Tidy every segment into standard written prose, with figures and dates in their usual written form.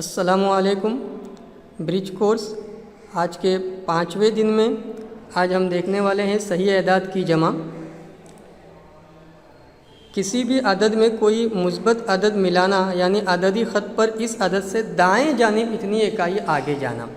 अस्सलामुअलैकुम। Bridge course आज के 5वें दिन में आज हम देखने वाले हैं सही एदाद की जमा। किसी भी अदद में कोई मुस्बत अदद मिलाना यानी अददी ख़त पर इस अदद से दाएं जानिब इतनी इकाई आगे जाना।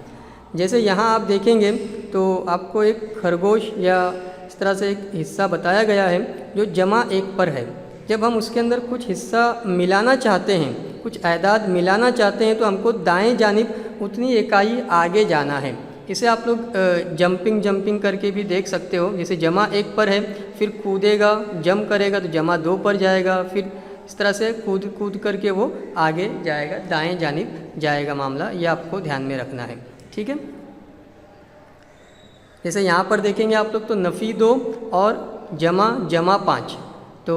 जैसे यहाँ आप देखेंगे तो आपको एक खरगोश या इस तरह से एक हिस्सा बताया गया है जो जमा एक पर है। जब हम उसके अंदर कुछ हिस्सा मिलाना चाहते हैं, कुछ एदाद मिलाना चाहते हैं, तो हमको दाएं जानिब उतनी इकाई आगे जाना है। इसे आप लोग जंपिंग करके भी देख सकते हो। जैसे जमा एक पर है, फिर कूदेगा, जंप करेगा तो जमा दो पर जाएगा, फिर इस तरह से कूद करके वो आगे जाएगा, दाएं जानिब जाएगा मामला। ये आपको ध्यान में रखना है, ठीक है। जैसे यहाँ पर देखेंगे आप लोग तो नफ़ी 2 और जमा 5। तो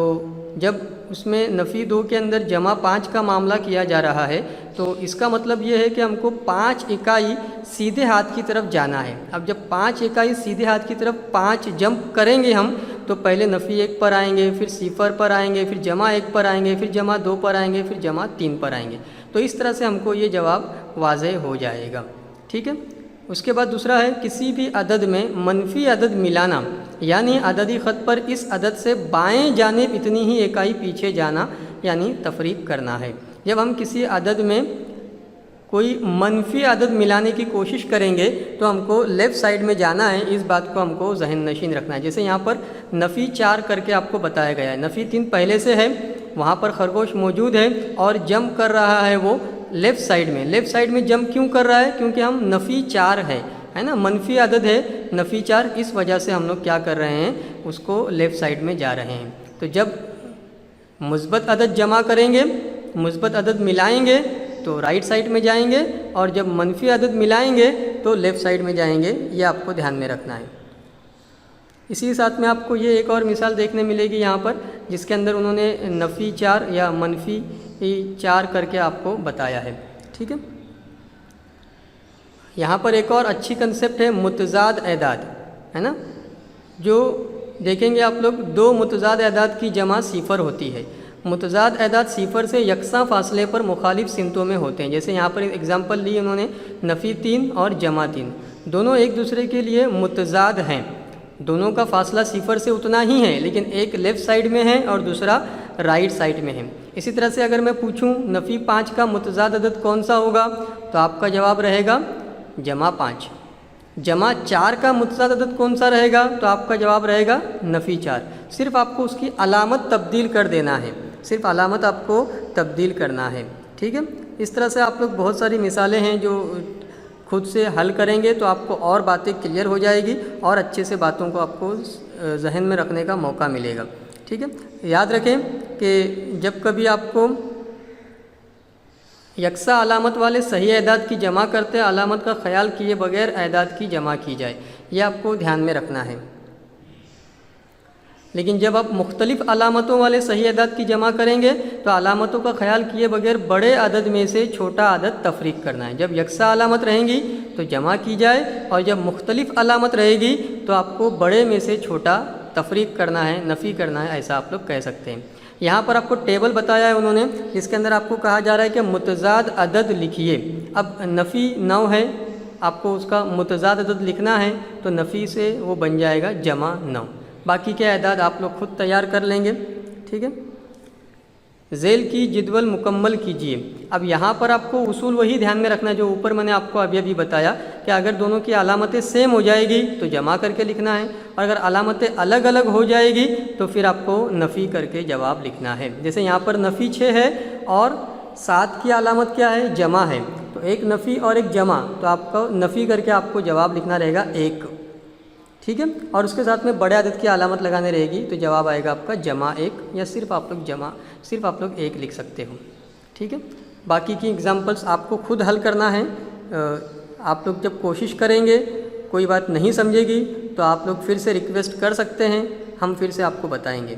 जब उसमें नफ़ी 2 के अंदर जमा 5 का मामला किया जा रहा है तो इसका मतलब ये है कि हमको 5 इकाई सीधे हाथ की तरफ जाना है। अब जब 5 इकाई सीधे हाथ की तरफ 5 जंप करेंगे हम, तो पहले नफ़ी 1 पर आएंगे, फिर सिफर पर आएंगे, फिर जमा 1 पर आएंगे, फिर जमा 2 पर आएंगे, फिर जमा 3 पर आएंगे। तो इस तरह से हमको ये जवाब वाज़ेह हो जाएगा, ठीक है। उसके बाद दूसरा है किसी भी अदद में मनफी अदद मिलाना यानी अददी ख़त पर इस अदद से बाएं जानिब इतनी ही इकाई पीछे जाना यानी तफरीक करना है। जब हम किसी अदद में कोई मनफी अदद मिलाने की कोशिश करेंगे तो हमको लेफ़्ट साइड में जाना है। इस बात को हमको जहन नशीन रखना है। जैसे यहाँ पर नफ़ी 4 करके आपको बताया गया है, नफ़ी 3 पहले से है, वहाँ पर खरगोश मौजूद है और जंप कर रहा है वो लेफ़्ट साइड में। लेफ़्ट साइड में जंप क्यों कर रहा है? क्योंकि हम नफ़ी 4 है ना, मनफी अदद है नफ़ी 4, इस वजह से हम लोग क्या कर रहे हैं, उसको लेफ़्ट साइड में जा रहे हैं। तो जब मुस्बत अदद जमा करेंगे, मुस्बत अदद मिलाएंगे तो राइट साइड में जाएंगे, और जब मनफी अदद मिलाएंगे तो लेफ़्ट साइड में जाएंगे। ये आपको ध्यान में रखना है। इसी साथ में आपको ये एक और मिसाल देखने मिलेगी यहाँ पर, जिसके अंदर उन्होंने नफ़ी 4 या मनफी 4 करके आपको बताया है, ठीक है। यहाँ पर एक और अच्छी कंसेप्ट है मुतज़ाद एदाद, है ना। जो देखेंगे आप लोग 2 मुतज़ाद एदाद की जमा सिफर होती है। मुतज़ाद एदाद सिफर से यकसा फासले पर मुखालिफ सिमतों में होते हैं। जैसे यहाँ पर एग्जांपल ली उन्होंने नफ़ी 3 और जमा 3, दोनों एक दूसरे के लिए मुतज़ाद हैं, दोनों का फासला सिफर से उतना ही है, लेकिन एक लेफ़्ट साइड में है और दूसरा राइट साइड में है। इसी तरह से अगर मैं पूछूं नफ़ी 5 का मुतज़ाद अदद कौन सा होगा, तो आपका जवाब रहेगा जमा 5। जमा 4 का मुतज़ाद अदद कौन सा रहेगा, तो आपका जवाब रहेगा नफ़ी 4। सिर्फ आपको उसकी अलामत तब्दील कर देना है, सिर्फ अलामत आपको तब्दील करना है, ठीक है। इस तरह से आप लोग बहुत सारी मिसालें हैं जो खुद से हल करेंगे तो आपको और बातें क्लियर हो जाएगी और अच्छे से बातों को आपको जहन में रखने का मौका मिलेगा, ठीक है। याद रखें कि जब कभी आपको यकसा अलामत वाले सही एदाद की जमा करते हैं, अलामत का ख्याल किए बगैर एदाद की जमा की जाए, यह आपको ध्यान में रखना है। लेकिन जब आप मुख्तलिफ़ अलामतों वाले सही अदद की जमा करेंगे तो अलामतों का ख्याल किए बगैर बड़े अदद में से छोटा अदद तफरीक करना है। जब यकसा अलामत रहेंगी तो जमा की जाए, और जब मुख्तलिफ़ अलामत रहेगी तो आपको बड़े में से छोटा तफरीक करना है, नफ़ी करना है, ऐसा आप लोग कह सकते हैं। यहाँ पर आपको टेबल बताया है उन्होंने, जिसके अंदर आपको कहा जा रहा है कि मुतज़ाद अदद लिखिए। अब नफ़ी 9 है, आपको उसका मुतज़ाद अदद लिखना है, तो नफ़ी से वो बन जाएगा जमा 9। बाकी के एदाद आप लोग खुद तैयार कर लेंगे, ठीक है। ज़ेल की जिदवल मुकम्मल कीजिए। अब यहाँ पर आपको उसूल वही ध्यान में रखना है जो ऊपर मैंने आपको अभी बताया कि अगर दोनों की अलामतें सेम हो जाएगी तो जमा करके लिखना है, और अगर अलामतें अलग अलग हो जाएगी तो फिर आपको नफ़ी करके जवाब लिखना है। जैसे यहाँ पर नफ़ी 6 है और 7 की अलामत क्या है, जमा है, तो एक नफ़ी और एक जमा, तो आपको नफ़ी करके आपको जवाब लिखना रहेगा 1, ठीक है। और उसके साथ में बड़े अदद की अलामत लगाने रहेगी तो जवाब आएगा आपका जमा 1, या सिर्फ आप लोग 1 लिख सकते हो, ठीक है। बाकी की एग्जांपल्स आपको खुद हल करना है। आप लोग जब कोशिश करेंगे, कोई बात नहीं समझेगी तो आप लोग फिर से रिक्वेस्ट कर सकते हैं, हम फिर से आपको बताएंगे।